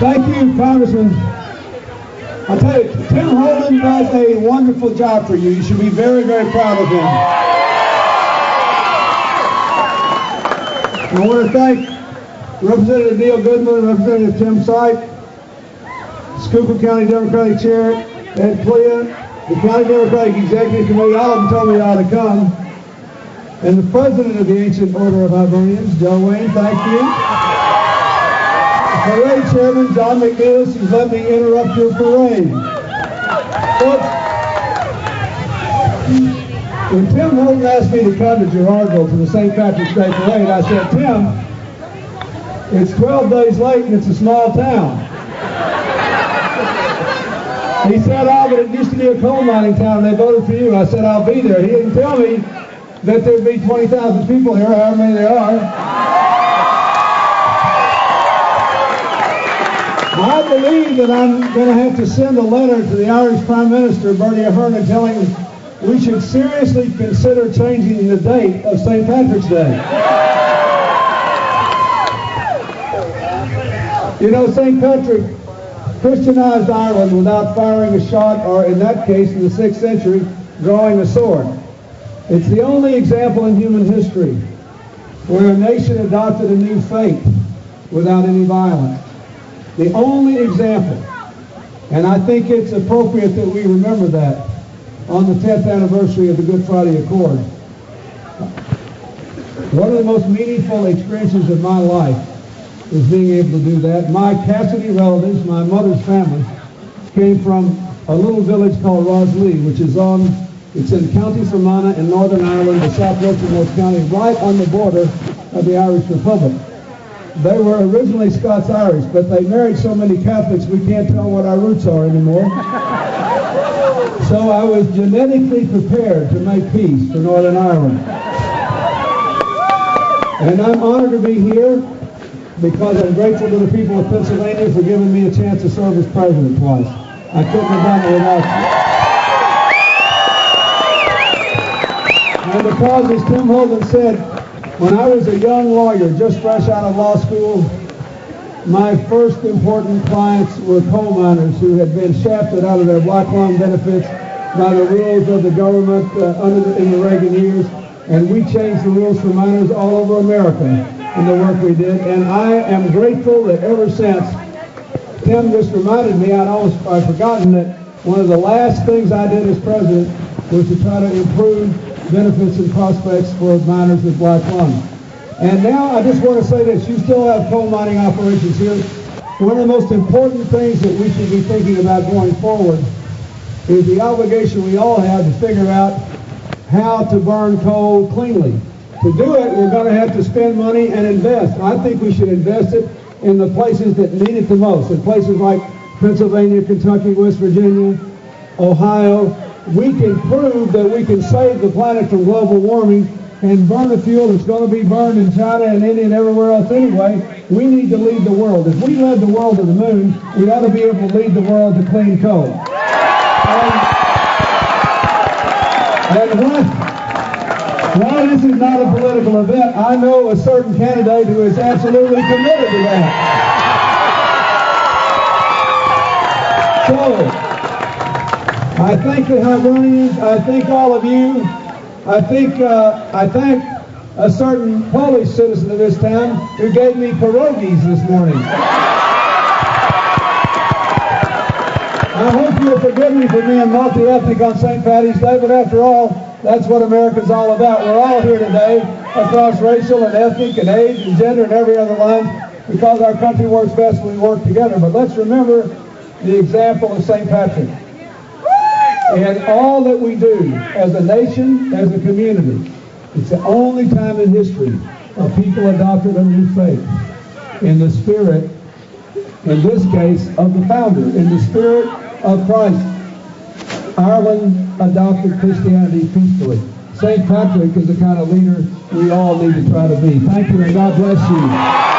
Thank you, Congressman. I'll tell you, Tim Holden does a wonderful job for you. You should be very, very proud of him. I want to thank Representative Neil Goodman, Representative Tim Syke, Schuylkill County Democratic Chair Ed Plea, the County Democratic Executive Committee. All of them told me I ought to come. And the President of the Ancient Order of Hibernians, Joe Wayne, thank you. The parade chairman, John McNelis, who's let me interrupt your parade. Folks, when Tim Holden asked me to come to Girardville to the St. Patrick's Day Parade, I said, Tim, it's 12 days late and it's a small town. He said, oh, but it used to be a coal mining town and they voted for you. I said, I'll be there. He didn't tell me that there'd be 20,000 people here, however many there are. I believe that I'm going to have to send a letter to the Irish Prime Minister, Bernie Ahern, telling him we should seriously consider changing the date of St. Patrick's Day. You know, St. Patrick Christianized Ireland without firing a shot, or in that case, in the 6th century, drawing a sword. It's the only example in human history where a nation adopted a new faith without any violence. The only example. And I think it's appropriate that we remember that on the 10th anniversary of the Good Friday Accord. One of the most meaningful experiences of my life is being able to do that. My Cassidy relatives, my mother's family, came from a little village called Rosalie, which is it's in County Fermanagh in Northern Ireland, the southwesternmost county, right on the border of the Irish Republic. They were originally Scots-Irish, but they married so many Catholics we can't tell what our roots are anymore. So I was genetically prepared to make peace for Northern Ireland. And I'm honored to be here because I'm grateful to the people of Pennsylvania for giving me a chance to serve as president twice. I couldn't have done it without you. And because, as Tim Holden said, when I was a young lawyer, just fresh out of law school, my first important clients were coal miners who had been shafted out of their black lung benefits by the rules of the government in the Reagan years, and we changed the rules for miners all over America in the work we did. And I am grateful that ever since, Tim just reminded me, I'd forgotten that one of the last things I did as president was to try to improve benefits and prospects for miners with black lung. And now I just want to say this, you still have coal mining operations here. One of the most important things that we should be thinking about going forward is the obligation we all have to figure out how to burn coal cleanly. To do it, we're going to have to spend money and invest. I think we should invest it in the places that need it the most, in places like Pennsylvania, Kentucky, West Virginia, Ohio. We can prove that we can save the planet from global warming and burn a fuel that's going to be burned in China and India and everywhere else anyway. We need to lead the world. If we led the world to the moon, we ought to be able to lead the world to clean coal. And while this is not a political event, I know a certain candidate who is absolutely committed to that. So, I thank the Hibernians, I thank all of you, I thank a certain Polish citizen of this town who gave me pierogies this morning. I hope you'll forgive me for being multi-ethnic on St. Patty's Day, but after all, that's what America's all about. We're all here today across racial and ethnic and age and gender and every other line because our country works best when we work together. But let's remember the example of St. Patrick. And all that we do as a nation, as a community, it's the only time in history a people adopted a new faith in the spirit, in this case, of the founder, in the spirit of Christ. Ireland adopted Christianity peacefully. St. Patrick is the kind of leader we all need to try to be. Thank you, and God bless you.